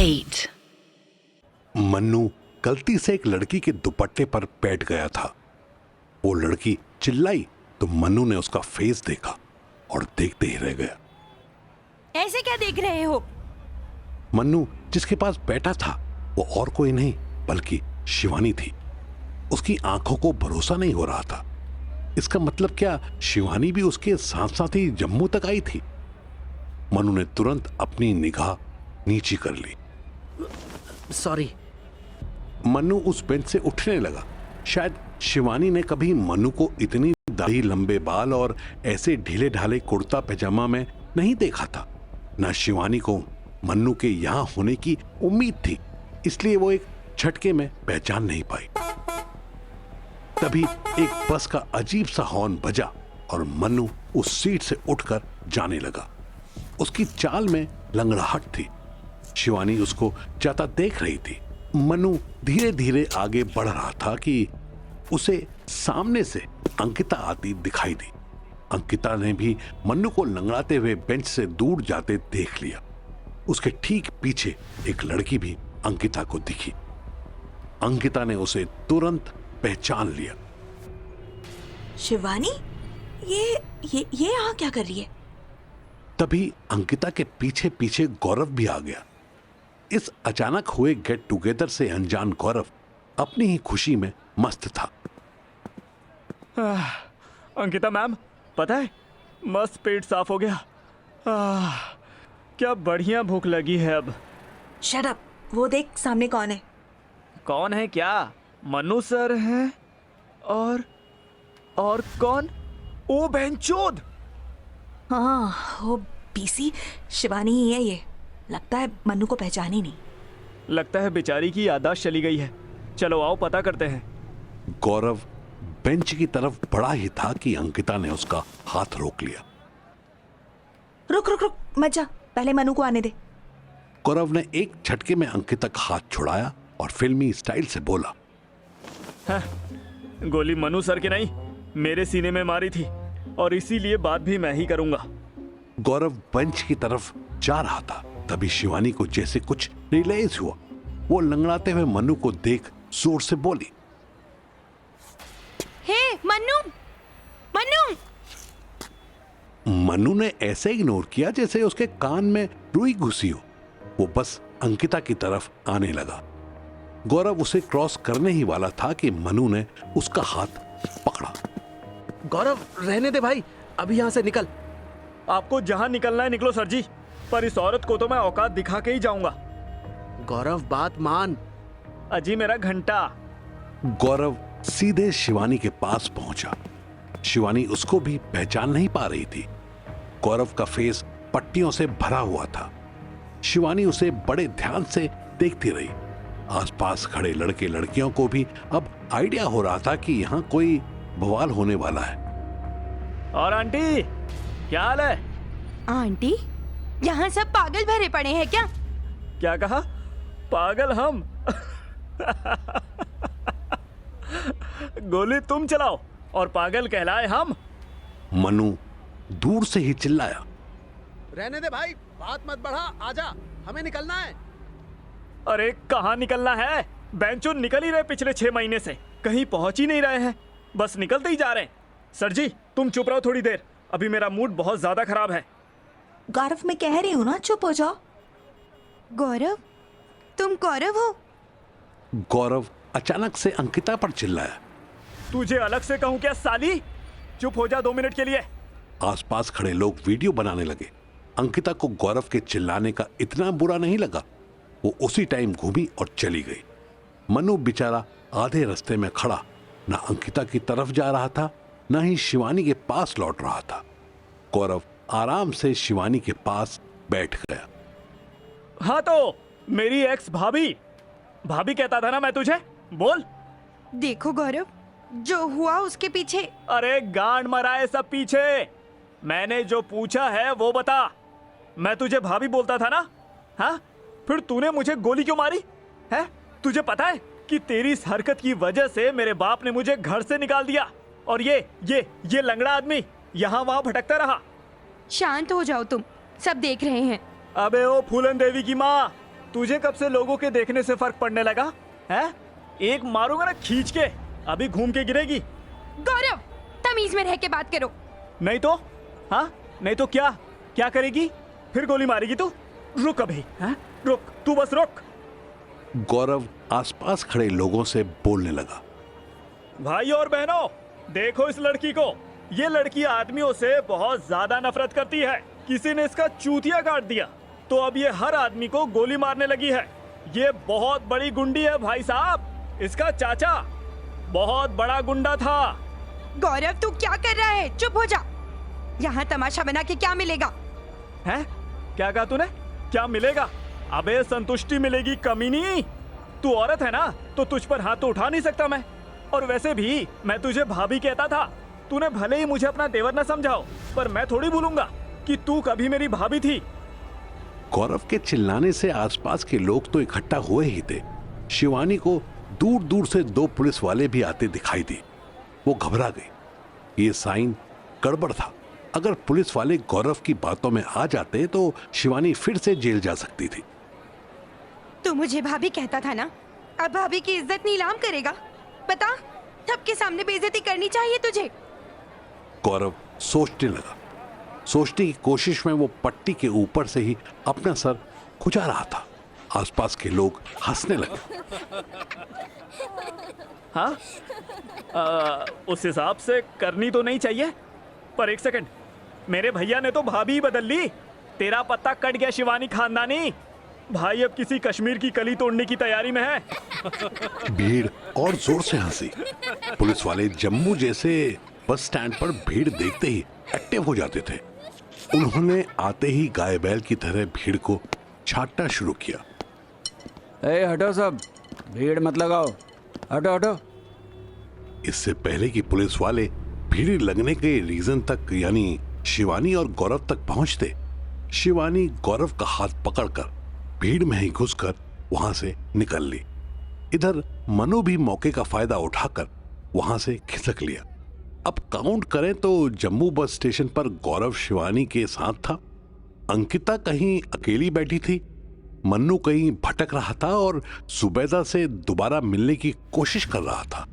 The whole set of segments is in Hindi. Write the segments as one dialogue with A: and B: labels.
A: 8.
B: मन्नू गलती से एक लड़की के दुपट्टे पर बैठ गया था। वो लड़की चिल्लाई तो मन्नू ने उसका फेस देखा और देखते ही रह गया।
C: ऐसे क्या देख रहे हो?
B: मन्नू जिसके पास बैठा था वो और कोई नहीं बल्कि शिवानी थी। उसकी आंखों को भरोसा नहीं हो रहा था। इसका मतलब क्या शिवानी भी उसके साथ साथ ही जम्मू तक आई थी? मन्नू ने तुरंत अपनी निगाह नीची कर ली।
D: सॉरी।
B: मन्नू उस बेंच से उठने लगा। शायद शिवानी ने कभी मन्नू को इतनी दाढ़ी, लंबे बाल और ऐसे ढीले ढाले कुर्ता पैजामा में नहीं देखा था। न शिवानी को मन्नू के यहां होने की उम्मीद थी, इसलिए वो एक झटके में पहचान नहीं पाई। तभी एक बस का अजीब सा हॉर्न बजा और मन्नू उस सीट से उठकर जाने लगा। उसकी चाल में लंगड़ाहट थी। शिवानी उसको जाता देख रही थी। मन्नू धीरे धीरे आगे बढ़ रहा था कि उसे सामने से अंकिता आती दिखाई दी। अंकिता ने भी मन्नू को लंगड़ाते हुए बेंच से दूर जाते देख लिया। उसके ठीक पीछे एक लड़की भी अंकिता को दिखी। अंकिता ने उसे तुरंत पहचान लिया।
C: शिवानी, ये यहाँ क्या कर रही है?
B: तभी अंकिता के पीछे पीछे गौरव भी आ गया। इस अचानक हुए गेट टुगेदर से अनजान गौरव अपनी ही खुशी में मस्त था।
E: अंकिता मैम, पता है मस्त पेट साफ हो गया। क्या बढ़िया भूख लगी है अब।
C: शट अप, वो देख सामने कौन है।
E: कौन है क्या? मन्नू सर हैं और कौन? ओ बेंचोद।
C: हाँ, वो पीसी शिवानी ही है। ये लगता है मन्नू को पहचान ही नहीं।
E: लगता है बेचारी की याददाश्त चली गई है। चलो आओ पता करते हैं।
B: गौरव बेंच की तरफ बढ़ा ही था कि अंकिता ने उसका हाथ रोक लिया।
C: रुक रुक रुक, मत जा, पहले मन्नू को आने दे।
B: गौरव ने एक झटके में अंकिता का हाथ छुड़ाया और फिल्मी स्टाइल से बोला,
E: गोली मन्नू सर की नहीं, मेरे सीने में मारी थी और इसीलिए बात भी मैं ही करूंगा।
B: गौरव बेंच की तरफ जा रहा था। तभी शिवानी को जैसे कुछ रियलाइज हुआ। वो लंगड़ाते हुए मन्नू को देख जोर से बोली,
C: हे मन्नू, मन्नू।
B: मन्नू ने ऐसे इग्नोर किया जैसे उसके कान में रुई घुसी हो। वो बस अंकिता की तरफ आने लगा। गौरव उसे क्रॉस करने ही वाला था कि मन्नू ने उसका हाथ पकड़ा।
D: गौरव रहने दे भाई, अभी यहाँ से निकल।
E: आपको जहां निकलना है निकलो सर जी, पर इस औरत को तो मैं औकात दिखा के ही जाऊंगा।
D: गौरव बात मान।
E: अजी मेरा घंटा।
B: गौरव सीधे शिवानी के पास पहुंचा। शिवानी उसको भी पहचान नहीं पा रही थी। गौरव का फेस पट्टियों से भरा हुआ था। शिवानी उसे बड़े ध्यान से देखती रही। आसपास खड़े लड़के लड़कियों को भी अब आइडिया हो रहा था कि यहाँ कोई बवाल होने वाला है।
E: और आंटी क्या हाल है?
C: आंटी, यहाँ सब पागल भरे पड़े हैं क्या?
E: क्या कहा? पागल हम? गोली तुम चलाओ और पागल कहलाए हम?
B: मन्नू दूर से ही चिल्लाया,
D: रहने दे भाई, बात मत बढ़ा, आजा, हमें निकलना है।
E: अरे कहाँ निकलना है? बेंचो निकल ही रहे पिछले 6 महीने से, कहीं पहुंच ही नहीं रहे हैं, बस निकलते ही जा रहे हैं। सर जी तुम चुप रहो थोड़ी देर, अभी मेरा मूड बहुत ज्यादा खराब है।
C: गौरव, मैं कह रही हूँ ना, चुप हो जाओ। गौरव, तुम गौरव हो?
B: गौरव अचानक से अंकिता पर चिल्लाया।
E: तुझे अलग से कहूँ क्या साली? चुप हो जा 2 मिनट के लिए।
B: आसपास खड़े लोग वीडियो बनाने लगे। अंकिता को गौरव के चिल्लाने का इतना बुरा नहीं लगा। वो उसी टाइम घूमी और चली गई। मन्नू बेचारा आधे रास्ते में खड़ा, न अंकिता की तरफ जा रहा था न ही शिवानी के पास लौट रहा था। गौरव आराम से शिवानी के पास बैठ गया।
E: हाँ तो मेरी एक्स भाभी कहता था ना मैं तुझे, बोल।
C: देखो गौरव, जो हुआ उसके पीछे।
E: अरे गांड मराए सब पीछे, मैंने जो पूछा है वो बता। मैं तुझे भाभी बोलता था ना? हाँ, फिर तूने मुझे गोली क्यों मारी है? तुझे पता है कि तेरी इस हरकत की वजह से मेरे बाप ने मुझे घर से निकाल दिया और ये लंगड़ा आदमी यहाँ वहां भटकता रहा।
C: शांत हो जाओ तुम, सब देख रहे हैं।
E: अबे ओ फूलन देवी की माँ, तुझे कब से लोगों के देखने से फर्क पड़ने लगा है? एक मारूंगा ना खींच के, अभी घूम के गिरेगी।
A: गौरव, तमीज में रह के बात करो।
E: नहीं तो हाँ, नहीं तो क्या क्या करेगी? फिर गोली मारेगी तू? रुक अभी, हैं? रुक, तू बस रुक।
B: गौरव आसपास खड़े लोगों से बोलने लगा।
E: भाई और बहनों, देखो इस लड़की को। ये लड़की आदमियों से बहुत ज्यादा नफरत करती है। किसी ने इसका चूतिया काट दिया तो अब ये हर आदमी को गोली मारने लगी है। ये बहुत बड़ी गुंडी है भाई साहब। इसका चाचा बहुत बड़ा गुंडा था।
A: गौरव, तू क्या कर रहा है? चुप हो जा। यहाँ तमाशा बना के क्या मिलेगा?
E: हैं? क्या कहा तूने? क्या मिलेगा? अबे संतुष्टि मिलेगी कमीनी। तू औरत है ना, तो तुझ पर हाथ तो उठा नहीं सकता मैं। और वैसे भी मैं तुझे भाभी कहता था। तूने भले ही मुझे अपना देवर न समझाओ, पर मैं थोड़ी भूलूंगा कि तू कभी मेरी भाभी थी।
B: गौरव के चिल्लाने से आसपास के लोग तो इकट्ठा हुए ही थे। शिवानी को दूर दूर से 2 पुलिस वाले भी आते दिखाई दिए। वो घबरा गई। ये साइन गड़बड़ था। अगर पुलिस वाले गौरव की बातों में आ जाते तो शिवानी फिर से जेल जा सकती थी।
A: तू मुझे भाभी कहता था ना, अब भाभी की इज्जत नीलाम करेगा? बता, सबके सामने बेइज्जती करनी चाहिए तुझे?
B: गौरव सोचने लगा। सोचने की कोशिश में वो पट्टी के ऊपर से ही अपना सर खुजा रहा था। आसपास के लोग हंसने लगे।
E: हाँ, उस हिसाब से करनी तो नहीं चाहिए, पर एक सेकंड, मेरे भैया ने तो भाभी ही बदल ली। तेरा पत्ता कट गया शिवानी खानदानी। भाई अब किसी कश्मीर की कली तोड़ने की तैयारी में है।
B: भीड़ और जोर से हंसी। पुलिस वाले जम्मू जैसे बस स्टैंड पर भीड़ देखते ही एक्टिव हो जाते थे। उन्होंने आते ही गाय बैल की तरह भीड़ को छांटना शुरू किया।
F: ए हटो सब, भीड़ मत लगाओ, हटो हटो।
B: इससे पहले कि पुलिस वाले भीड़ लगने के रीजन तक यानी शिवानी और गौरव तक पहुंचते, शिवानी गौरव का हाथ पकड़कर भीड़ में ही घुसकर वहां से निकल ली। इधर मनु भी मौके का फायदा उठाकर वहां से खिसक लिया। अब काउंट करें तो जम्मू बस स्टेशन पर गौरव शिवानी के साथ था। अंकिता कहीं अकेली बैठी थी, मन्नू कहीं भटक रहा था और सुबैदा से दोबारा मिलने की कोशिश कर रहा था।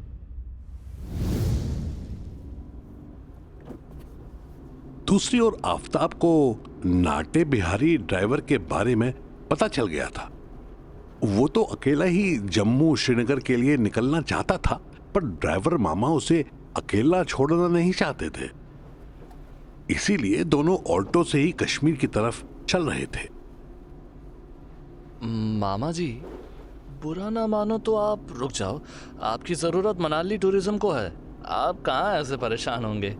B: दूसरी ओर आफताब को नाटे बिहारी ड्राइवर के बारे में पता चल गया था। वो तो अकेला ही जम्मू श्रीनगर के लिए निकलना चाहता था, पर ड्राइवर मामा उसे अकेला छोड़ना नहीं चाहते थे। इसीलिए दोनों ऑल्टो से ही कश्मीर की तरफ चल रहे थे।
G: मामा जी, बुरा ना मानो तो आप रुक जाओ। आपकी जरूरत मनाली टूरिज्म को है। आप कहाँ ऐसे परेशान होंगे?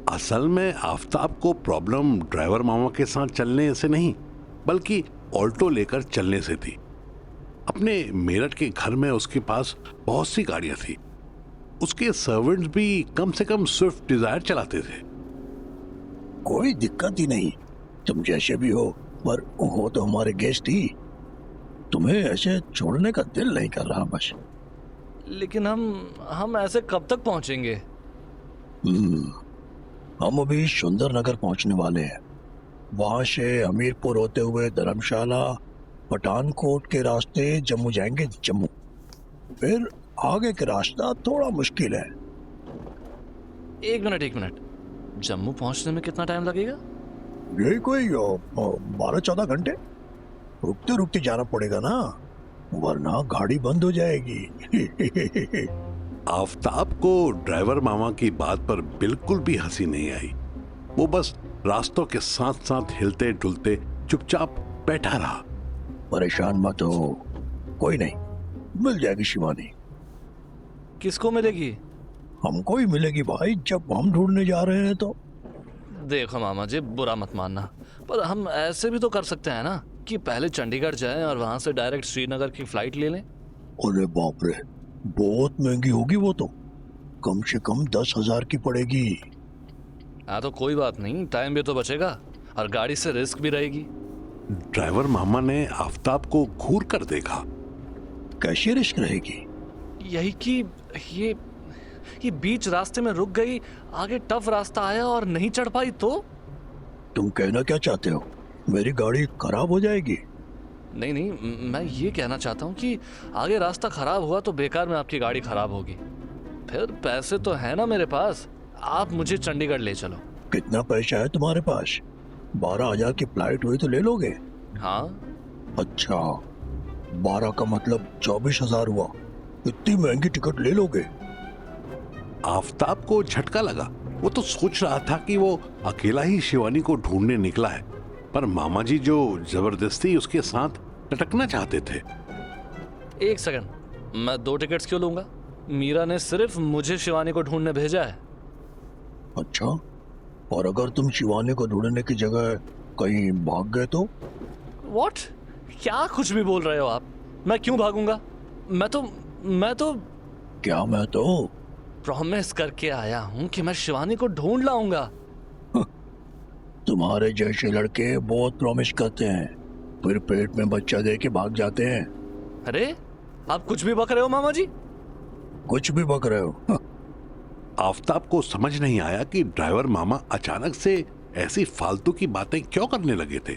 B: असल में आफताब को प्रॉब्लम ड्राइवर मामा के साथ चलने से नहीं, बल्कि ऑल्टो लेकर चलने से थी। अपने मेरठ के घर में उसके पास बहुत सी गाड़ियां थी। उसके सर्वेंट्स भी कम से कम स्विफ्ट डिजायर चलाते थे।
H: कोई दिक्कत ही नहीं, तुम जैसे भी हो, पर हो तो हमारे गेस्ट ही। तुम्हें ऐसे छोड़ने का दिल नहीं कर रहा बस।
G: लेकिन हम ऐसे कब तक पहुंचेंगे?
H: हम अभी सुंदरनगर पहुंचने वाले हैं। वहां से हमीरपुर होते हुए धर्मशाला, पठानकोट के रास्ते जम्मू जाएंगे। जम्मू फिर आगे का रास्ता थोड़ा मुश्किल है।
G: एक मिनट, जम्मू पहुंचने में कितना टाइम लगेगा?
H: यही कोई 12-14 घंटे। रुकते रुकते जाना पड़ेगा ना, वरना गाड़ी बंद हो जाएगी।
B: आफताब को ड्राइवर मामा की बात पर बिल्कुल भी हंसी नहीं आई। वो बस रास्तों के साथ साथ हिलते डुलते चुपचाप बैठा रहा।
H: परेशान मत हो, कोई नहीं, मिल जाएगी शिवानी।
G: किसको मिलेगी?
H: हमको ही मिलेगी भाई, जब हम ढूंढने जा रहे हैं तो।
G: देखो मामा जी, बुरा मत मानना, पर हम ऐसे भी तो कर सकते हैं ना कि पहले चंडीगढ़ जाएं और वहां से डायरेक्ट श्रीनगर की फ्लाइट ले लें।
H: अरे बाप रे, बहुत महंगी होगी वो तो। कम से कम 10,000 की पड़ेगी।
G: हाँ तो कोई बात नहीं, टाइम भी तो बचेगा और गाड़ी से रिस्क भी रहेगी।
B: ड्राइवर मामा ने आफताब को घूर कर देखा।
H: कैसे रिस्क रहेगी?
G: यही कि ये बीच रास्ते में रुक गई, आगे टफ रास्ता आया और नहीं चढ़ पाई तो?
H: तुम कहना क्या चाहते हो? मेरी गाड़ी खराब हो जाएगी?
G: नहीं नहीं, मैं ये कहना चाहता हूँ कि आगे रास्ता खराब हुआ तो बेकार में आपकी गाड़ी खराब होगी। फिर पैसे तो है ना मेरे पास, आप मुझे चंडीगढ़ ले चलो।
H: कितना पैसा है तुम्हारे पास? 12,000 की फ्लाइट हुई तो ले लोगे?
G: हाँ।
H: अच्छा, 12 का मतलब 24,000 हुआ। इतनी महंगी टिकट ले लोगे?
B: आफताब को झटका लगा। वो तो सोच रहा था कि वो अकेला ही शिवानी को ढूंढने निकला है, पर मामा जी जो जबरदस्ती उसके साथ लटकना चाहते थे।
G: एक सेकंड, मैं 2 टिकट्स क्यों लूंगा? मीरा ने सिर्फ मुझे शिवानी को ढूंढने भेजा है।
H: अच्छा, और अगर तुम शिवानी को ढूंढने की जगह कहीं भाग गए तो?
G: व्हाट? क्या कुछ भी बोल रहे हो आप? मैं क्यों भागूंगा? मैं तो
H: क्या मैं तो?
G: प्रॉमिस करके आया हूँ कि मैं शिवानी को ढूंढ लाऊंगा।
H: तुम्हारे जैसे लड़के बहुत प्रॉमिस करते हैं, फिर पेट में बच्चा दे के भाग जाते हैं।
G: अरे आप कुछ भी बक रहे हो मामा जी?
H: कुछ भी बक रहे हो?
B: आफताब को समझ नहीं आया कि ड्राइवर मामा अचानक से ऐसी फालतू की बातें क्यों करने लगे थे।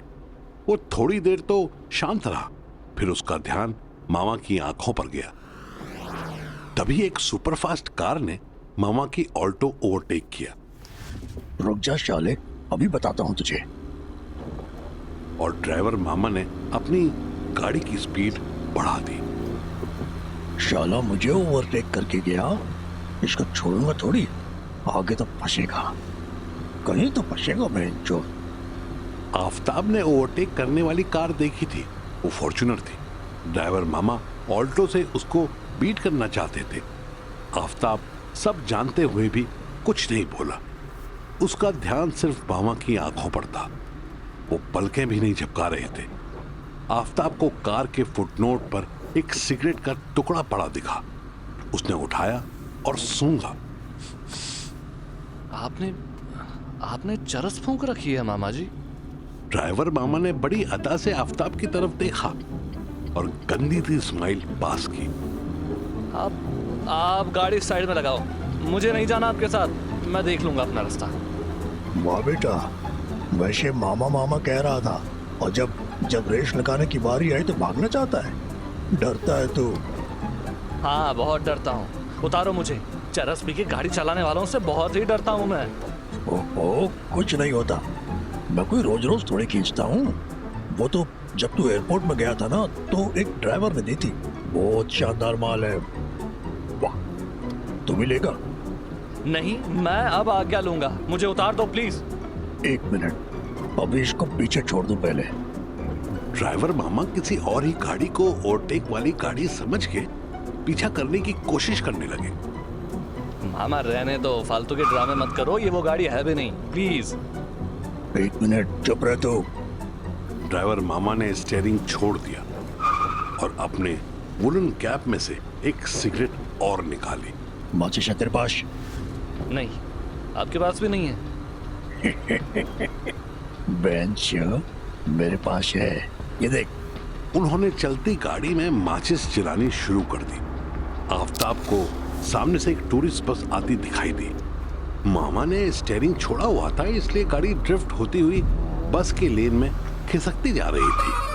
B: वो थोड़ी देर तो शांत रहा, फिर उसका ध्यान मामा की आंखों पर गया। तभी एक सुपरफास्ट कार ने मामा की ऑल्टो ओवरटेक किया।
H: रुक जा शाले, अभी बताता हूँ तुझे।
B: और ड्राइवर मामा ने अपनी गाड़ी की स्पीड बढ़ा दी।
H: शाला मुझे ओवरटेक करके गया, इसको छोड़ूंगा थोड़ी। आगे तो फंसेगा, कहीं तो फंसेगा बेंचो।
B: आफताब ने ओवरटेक करने वाली कार देखी थी, वो फॉर्च्यूनर थी। ड्राइवर मामा ऑल्टो से उसको बीट करना चाहते थे। आफताब सब जानते हुए भी कुछ नहीं बोला। उसका ध्यान सिर्फ मामा की आंखों पर था। वो पलकें भी नहीं झपका रहे थे। आफताब को कार के फुटनोट पर एक सिगरेट का टुकड़ा पड़ा दिखा। उसने उठाया और सूंघा।
G: आपने चरस फूंक रखी है मामा जी।
B: ड्राइवर मामा ने बड़ी अदा से आफताब की तरफ देखा और गंदी सी स्माइल पास की।
G: आप गाड़ी साइड में लगाओ, मुझे नहीं जाना आपके साथ, मैं देख लूंगा अपना रास्ता।
H: वाह बेटा, वैसे मामा मामा कह रहा था, और जब रेस लगाने की बारी आई तो भागना चाहता है। डरता है तू?
G: हाँ, बहुत डरता हूँ। उतारो मुझे। चरस पी के गाड़ी चलाने वालों से बहुत ही डरता हूँ मैं।
H: ओहो, कुछ नहीं होता। मैं कोई रोज रोज थोड़ी खींचता हूँ। वो तो जब तू एयरपोर्ट में गया था ना, तो एक ड्राइवर ने दी थी। बहुत शानदार माल है। वाह, तू भी लेगा?
G: नहीं, मैं अब आज्ञा लूंगा, मुझे उतार दो प्लीज।
H: 1 मिनट, अभी इसको पीछे छोड़ दूं पहले।
B: ड्राइवर मामा किसी और ही गाड़ी को ओवरटेक वाली गाड़ी समझ के पीछा करने की कोशिश करने लगे।
G: मामा रहने दो, फालतू के ड्रामे मत करो, ये वो गाड़ी है भी नहीं, प्लीज।
H: 1 मिनट चुप रह तू।
B: ड्राइवर मामा ने स्टीयरिंग छोड़ दिया और अपने वुलन कैप में से एक सिगरेट और निकाली।
H: माचिस है तेरे पास?
G: नहीं, आपके पास भी नहीं है?
H: बेंच मेरे पास है, ये देख।
B: उन्होंने चलती गाड़ी में माचिस जलानी शुरू कर दी। आफताब को सामने से एक टूरिस्ट बस आती दिखाई दी। मामा ने स्टीयरिंग छोड़ा हुआ था, इसलिए गाड़ी ड्रिफ्ट होती हुई बस के लेन में खिसकती जा रही थी।